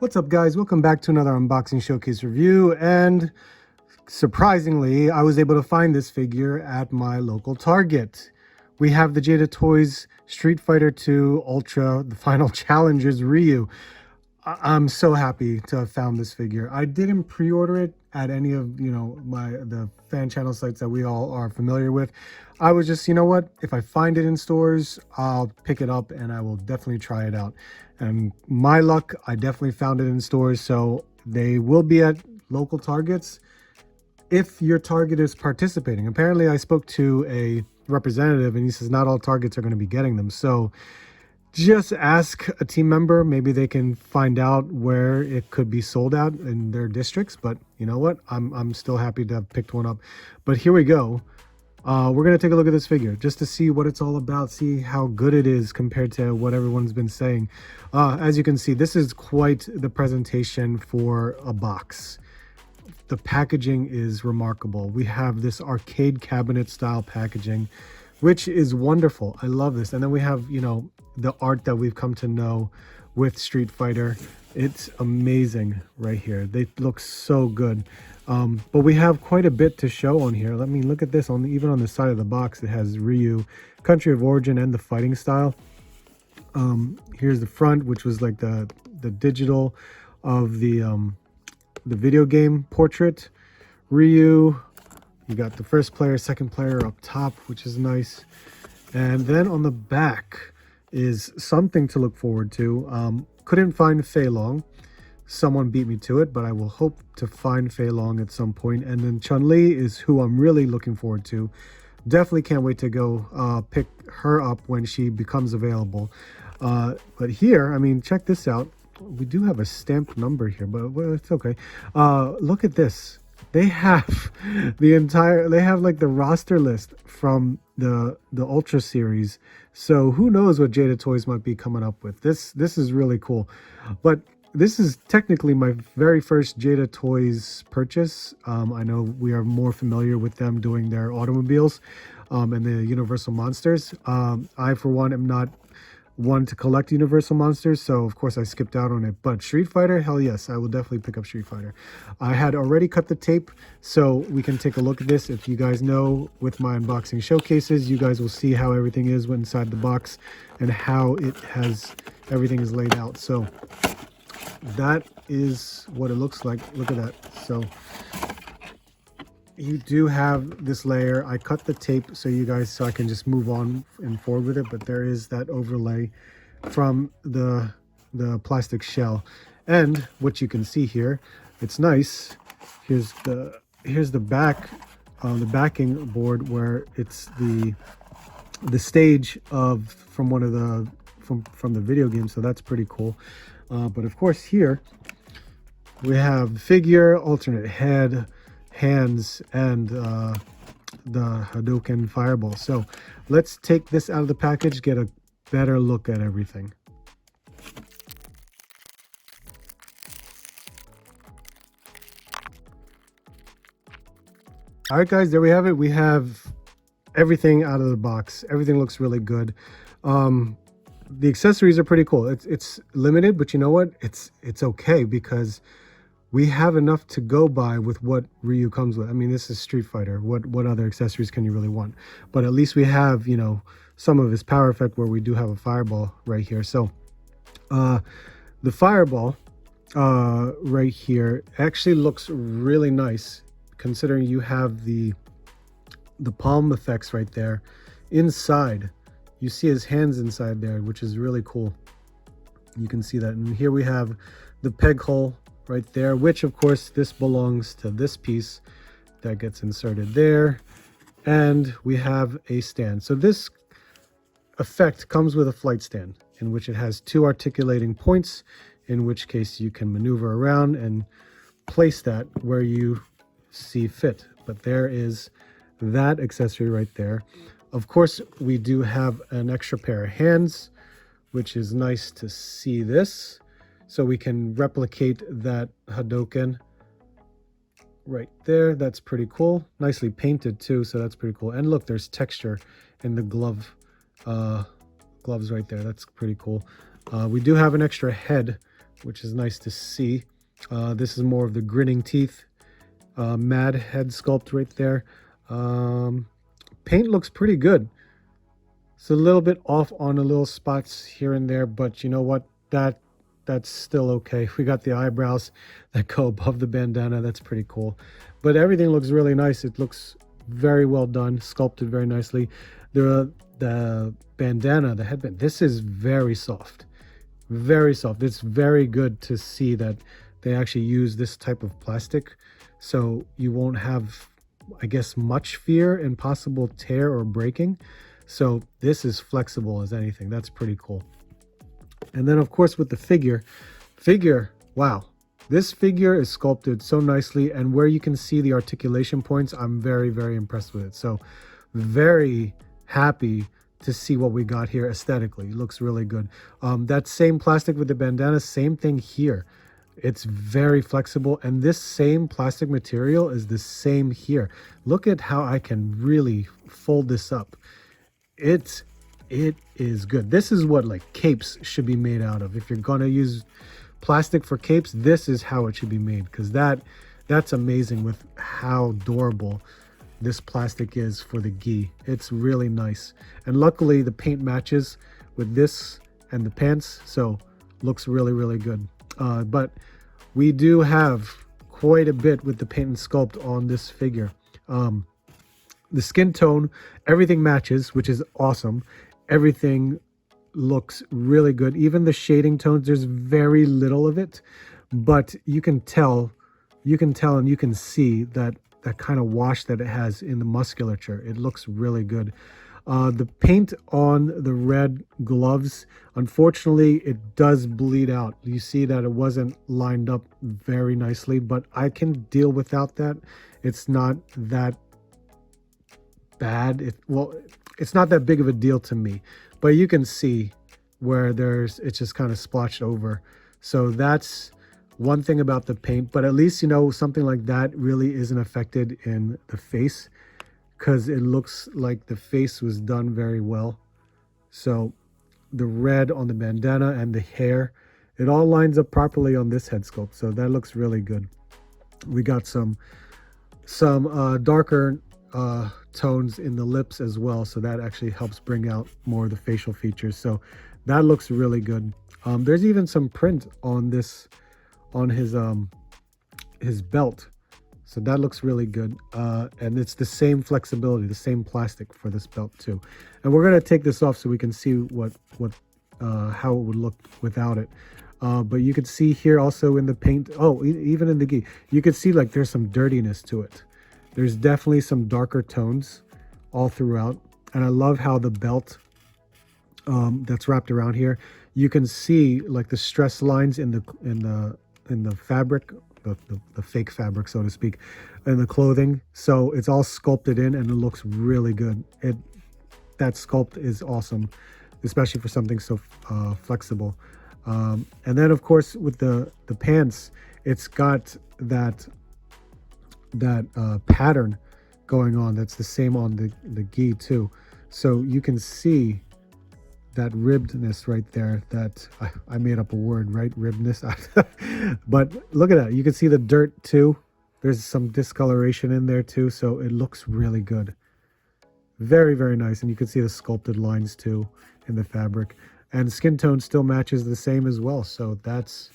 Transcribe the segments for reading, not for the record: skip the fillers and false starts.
What's up, guys? Welcome back to another unboxing showcase review, and surprisingly I was able to find this figure at my local Target. We have the Jada Toys Street Fighter 2 Ultra, the Final Challengers Ryu. I'm so happy to have found this figure. I didn't pre-order it at any of the fan channel sites that we all are familiar with. I was just, what, if I find it in stores, I'll pick it up and I will definitely try it out. And my luck, I definitely found it in stores, so they will be at local Targets if your Target is participating. Apparently I spoke to a representative and he says not all Targets are going to be getting them, so just ask a team member. Maybe they can find out where it could be sold out in their districts. But you know what, I'm still happy to have picked one up. But here we go. We're gonna take a look at this figure just to see what it's all about, see how good it is compared to what everyone's been saying. As you can see, this is quite the presentation for a box. The packaging is remarkable. We have this arcade cabinet style packaging, which is wonderful. I love this. And then we have, the art that we've come to know with Street Fighter. It's amazing right here. They look so good. But we have quite a bit to show on here. Let me look at this. Even on the side of the box, it has Ryu, country of origin, and the fighting style. Here's the front, which was like the digital of the video game portrait. Ryu, you got the first player, second player up top, which is nice. And then on the back is something to look forward to. Couldn't find Fei Long. Someone beat me to it, but I will hope to find Fei Long at some point. And then Chun-Li is who I'm really looking forward to. Definitely can't wait to go pick her up when she becomes available. But here, I mean, check this out. We do have a stamped number here, but it's okay. Look at this. They have like the roster list from the Ultra series. So who knows what Jada Toys might be coming up with. This is really cool. But this is technically my very first Jada Toys purchase. I know we are more familiar with them doing their automobiles and the Universal Monsters. I, for one, am not one to collect Universal Monsters, so of course I skipped out on it. But Street Fighter, hell yes, I will definitely pick up Street Fighter. I had already cut the tape, so we can take a look at this. If you guys know, with my unboxing showcases, you guys will see how everything is inside the box and how everything is laid out. So that is what it looks like. Look at that. So you do have this layer. I cut the tape so I can just move on and forward with it, but there is that overlay from the plastic shell. And what you can see here, it's nice. Here's the back, the backing board, where it's the stage from one of the video games. So that's pretty cool. But of course here we have figure, alternate head, hands, and the Hadouken fireball. So let's take this out of the package, get a better look at everything. All right, guys, there we have it. We have everything out of the box. Everything looks really good. The accessories are pretty cool. It's limited, but you know what? It's okay, because we have enough to go by with what Ryu comes with. I mean, this is Street Fighter. What other accessories can you really want? But at least we have, some of his power effect, where we do have a fireball right here. So the fireball right here actually looks really nice, considering you have the palm effects right there. Inside, you see his hands inside there, which is really cool. You can see that. And here we have the peg hole right there, which of course this belongs to this piece that gets inserted there. And we have a stand. So this effect comes with a flight stand, in which it has two articulating points, in which case you can maneuver around and place that where you see fit. But there is that accessory right there. Of course, we do have an extra pair of hands, which is nice to see this. So we can replicate that Hadouken right there. That's pretty cool. Nicely painted too, so that's pretty cool. And look, there's texture in the gloves right there. That's pretty cool. We do have an extra head which is nice to see. This is more of the grinning teeth, mad head sculpt right there. Paint looks pretty good. It's a little bit off on the little spots here and there, but you know what? That's still okay. We got the eyebrows that go above the bandana. That's pretty cool. But everything looks really nice. It looks very well done, sculpted very nicely. The bandana, the headband, this is very soft. Very soft. It's very good to see that they actually use this type of plastic, so you won't have, I guess, much fear and possible tear or breaking. So this is flexible as anything. That's pretty cool. And then of course with the figure, wow, this figure is sculpted so nicely, and where you can see the articulation points, I'm very, very impressed with it. So very happy to see what we got here aesthetically. It looks really good. That same plastic with the bandana, same thing here. It's very flexible, and this same plastic material is the same here. Look at how I can really fold this up. It is good. This is what like capes should be made out of. If you're gonna use plastic for capes, this is how it should be made, because that's amazing with how durable this plastic is for the gi. It's really nice, and luckily the paint matches with this and the pants, so looks really, really good. But we do have quite a bit with the paint and sculpt on this figure. The skin tone, everything matches, which is awesome. Everything looks really good. Even the shading tones, there's very little of it, but you can tell and you can see that kind of wash that it has in the musculature. It looks really good. The paint on the red gloves, unfortunately, it does bleed out. You see that it wasn't lined up very nicely, but I can deal without that. It's not that bad. It's not that big of a deal to me, but you can see where it's just kind of splotched over. So that's one thing about the paint, but at least, you know, something like that really isn't affected in the face, because it looks like the face was done very well. So the red on the bandana and the hair, it all lines up properly on this head sculpt, so that looks really good. We got some darker tones in the lips as well, so that actually helps bring out more of the facial features. So that looks really good. There's even some print on this, on his belt, so that looks really good. And it's the same flexibility, the same plastic for this belt too. And we're going to take this off so we can see how it would look without it. But you can see here also in the paint, even in the gi, you can see like there's some dirtiness to it. There's definitely some darker tones all throughout. And I love how the belt that's wrapped around here, you can see like the stress lines in the fabric, the fake fabric, so to speak, in the clothing. So it's all sculpted in, and it looks really good. That sculpt is awesome, especially for something so flexible. And then of course with the pants, it's got that pattern going on that's the same on the gi too. So you can see that ribbedness right there. That I made up a word, right? Ribbedness. But look at that. You can see the dirt too. There's some discoloration in there too. So it looks really good. Very, very nice. And you can see the sculpted lines too in the fabric. And skin tone still matches the same as well. So that's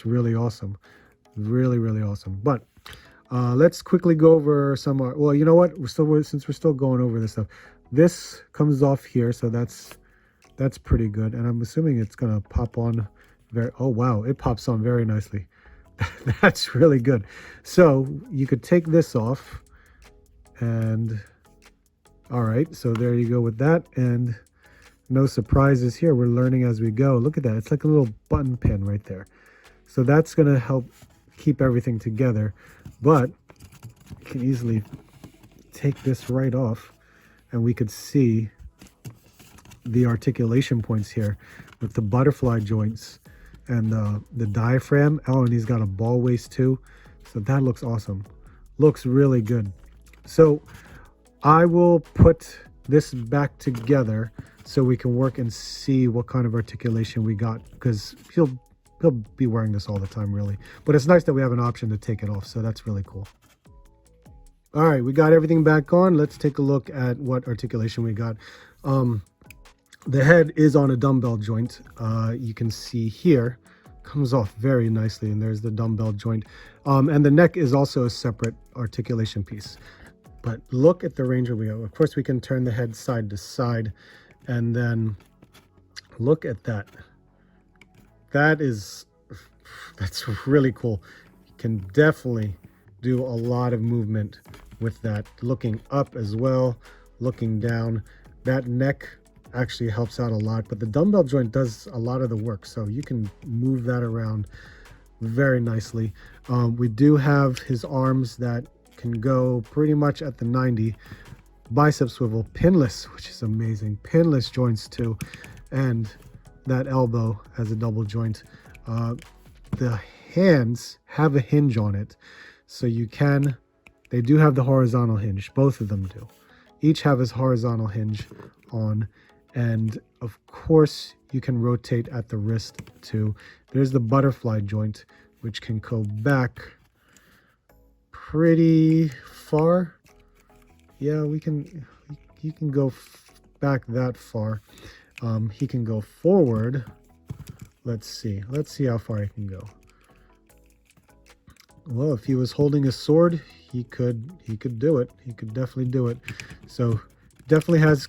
really awesome. Really, really awesome. But let's quickly go over some. Well, you know what? Since we're still going over this stuff, this comes off here. So that's pretty good, and I'm assuming it's gonna pop on oh wow, it pops on very nicely. That's really good. So you could take this off, and all right, so there you go with that. And no surprises here, we're learning as we go. Look at that, it's like a little button pin right there. So that's gonna help keep everything together, but you can easily take this right off, and we could see the articulation points here with the butterfly joints and the diaphragm. Oh, and he's got a ball waist too. So that looks awesome. Looks really good. So I will put this back together so we can work and see what kind of articulation we got, because he'll be wearing this all the time, really. But it's nice that we have an option to take it off, so that's really cool. All right, we got everything back on. Let's take a look at what articulation we got. The head is on a dumbbell joint. You can see here, comes off very nicely, and there's the dumbbell joint. And the neck is also a separate articulation piece. But look at the range we have. Of course, we can turn the head side to side, and then look at that. That's really cool. You can definitely do a lot of movement with that. Looking up as well, looking down. That neck actually helps out a lot, but the dumbbell joint does a lot of the work, so you can move that around very nicely. We do have his arms that can go pretty much at the 90. Bicep swivel, pinless, which is amazing. Pinless joints too, and that elbow has a double joint. The hands have a hinge on it, so they do have the horizontal hinge. Both of them do. Each have his horizontal hinge on, and of course you can rotate at the wrist too. There's the butterfly joint, which can go back pretty far. Yeah, you can go back that far. He can go forward. Let's see how far he can go. Well, if he was holding a sword, he could do it. He could definitely do it. So definitely has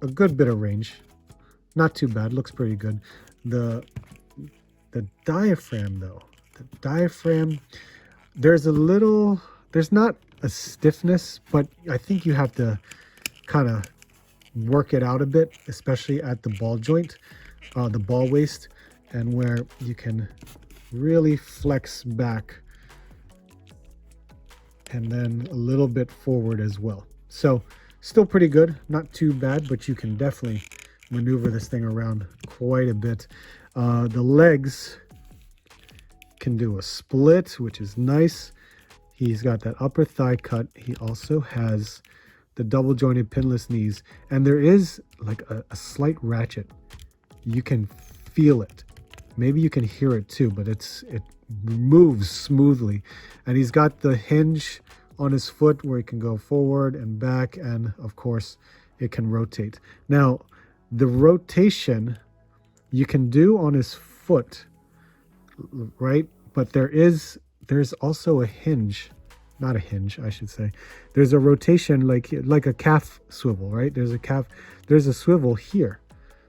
a good bit of range. Not too bad, looks pretty good. The diaphragm though, there's not a stiffness, but I think you have to kind of work it out a bit, especially at the ball joint, the ball waist, and where you can really flex back and then a little bit forward as well. So still pretty good, not too bad, but you can definitely maneuver this thing around quite a bit. The legs can do a split, which is nice. He's got that upper thigh cut. He also has the double jointed pinless knees, and there is like a slight ratchet. You can feel it. Maybe you can hear it too, but it moves smoothly. And he's got the hinge on his foot where he can go forward and back, and of course it can rotate. Now the rotation you can do on his foot, right? But there's also a hinge, not a hinge, I should say. There's a rotation like a calf swivel, right? There's a swivel here.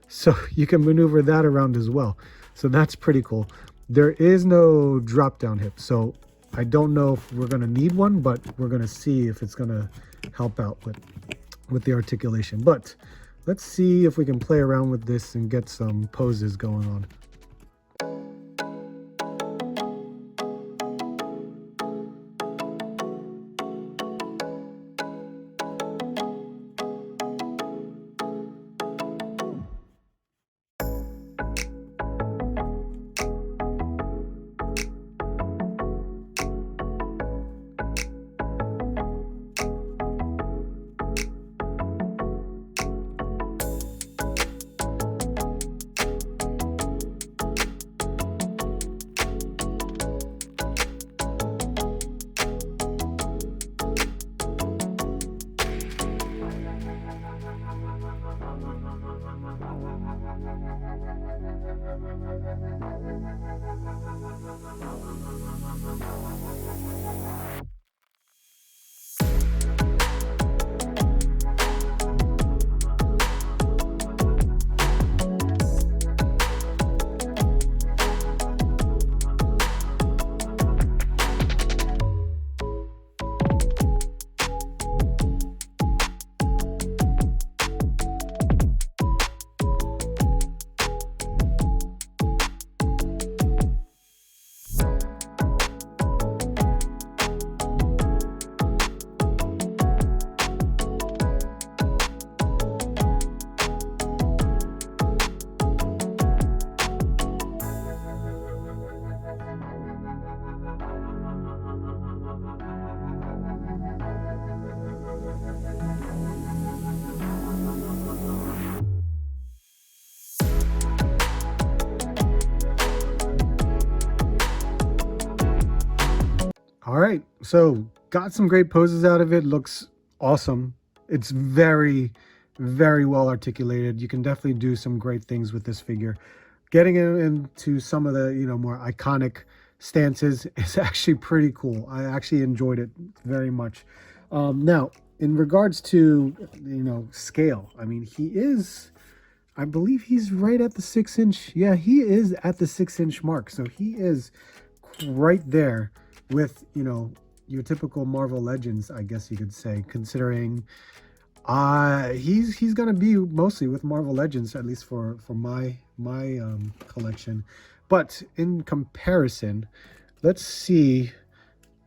So you can maneuver that around as well. So that's pretty cool. There is no drop down hip. So I don't know if we're gonna need one, but we're gonna see if it's gonna help out with the articulation. But let's see if we can play around with this and get some poses going on. All right, so got some great poses out of it. Looks awesome. It's very, very well articulated. You can definitely do some great things with this figure. Getting into some of the, more iconic stances is actually pretty cool. I actually enjoyed it very much. Now, in regards to, scale, I mean, I believe he's right at the 6-inch. Yeah, he is at the 6-inch mark. So he is right there with, your typical Marvel Legends, I guess you could say, considering he's gonna be mostly with Marvel Legends, at least for my collection. But in comparison, let's see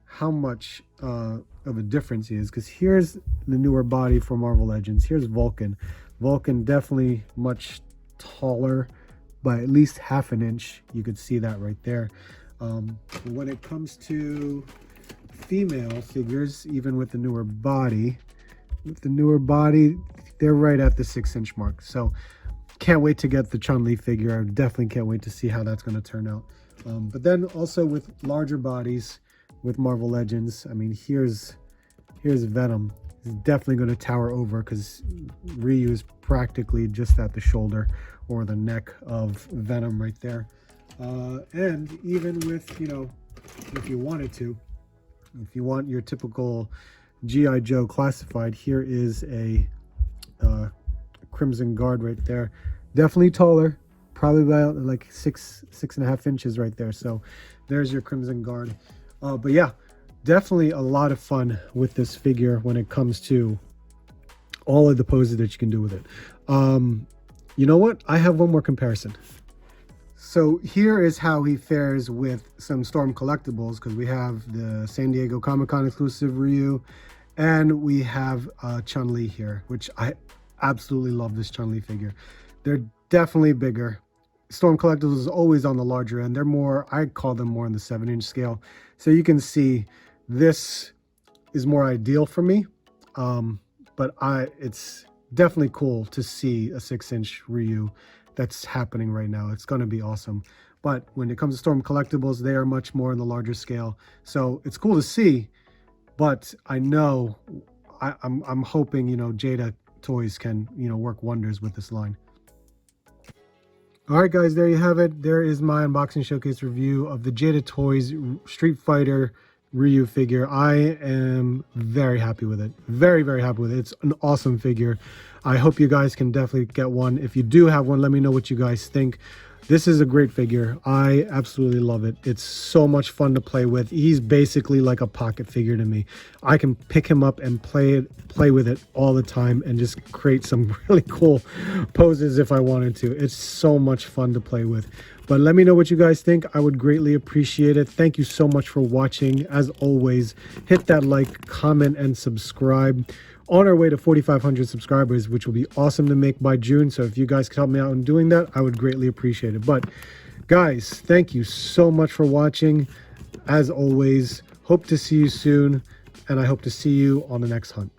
how much of a difference he is, because here's the newer body for Marvel Legends. Here's Vulcan. Vulcan definitely much taller by at least half an inch. You could see that right there. When it comes to female figures, even with the newer body, they're right at the 6-inch mark. So can't wait to get the Chun-Li figure. I definitely can't wait to see how that's going to turn out. But then also with larger bodies with Marvel Legends, I mean, here's Venom. He's definitely going to tower over because Ryu is practically just at the shoulder or the neck of Venom right there. And even with, if you wanted to, if you want your typical G.I. Joe classified, here is a Crimson Guard right there. Definitely taller, probably about like 6.5 inches right there. So there's your Crimson Guard. But yeah, definitely a lot of fun with this figure when it comes to all of the poses that you can do with it. You know what? I have one more comparison. So here is how he fares with some Storm Collectibles, because we have the San Diego Comic-Con exclusive Ryu, and we have Chun-Li here, which I absolutely love this Chun-Li figure. They're definitely bigger. Storm Collectibles is always on the larger end. They're more, I call them more on the 7-inch scale. So you can see this is more ideal for me. But it's definitely cool to see a 6-inch Ryu that's happening right now. It's going to be awesome. But when it comes to Storm Collectibles, they are much more on the larger scale. So it's cool to see, but I know I'm hoping, Jada Toys can, work wonders with this line. All right, guys, there you have it. There is my unboxing showcase review of the Jada Toys Street Fighter Ryu figure. I am very happy with it. Very, very happy with it. It's an awesome figure. I hope you guys can definitely get one. If you do have one, let me know what you guys think. This is a great figure. I absolutely love it. It's so much fun to play with. He's basically like a pocket figure to me. I can pick him up and play with it all the time and just create some really cool poses if I wanted to. It's so much fun to play with. But let me know what you guys think. I would greatly appreciate it. Thank you so much for watching. As always, hit that like, comment, and subscribe. On our way to 4,500 subscribers, which will be awesome to make by June. So if you guys could help me out in doing that, I would greatly appreciate it. But guys, thank you so much for watching. As always, hope to see you soon, and I hope to see you on the next hunt.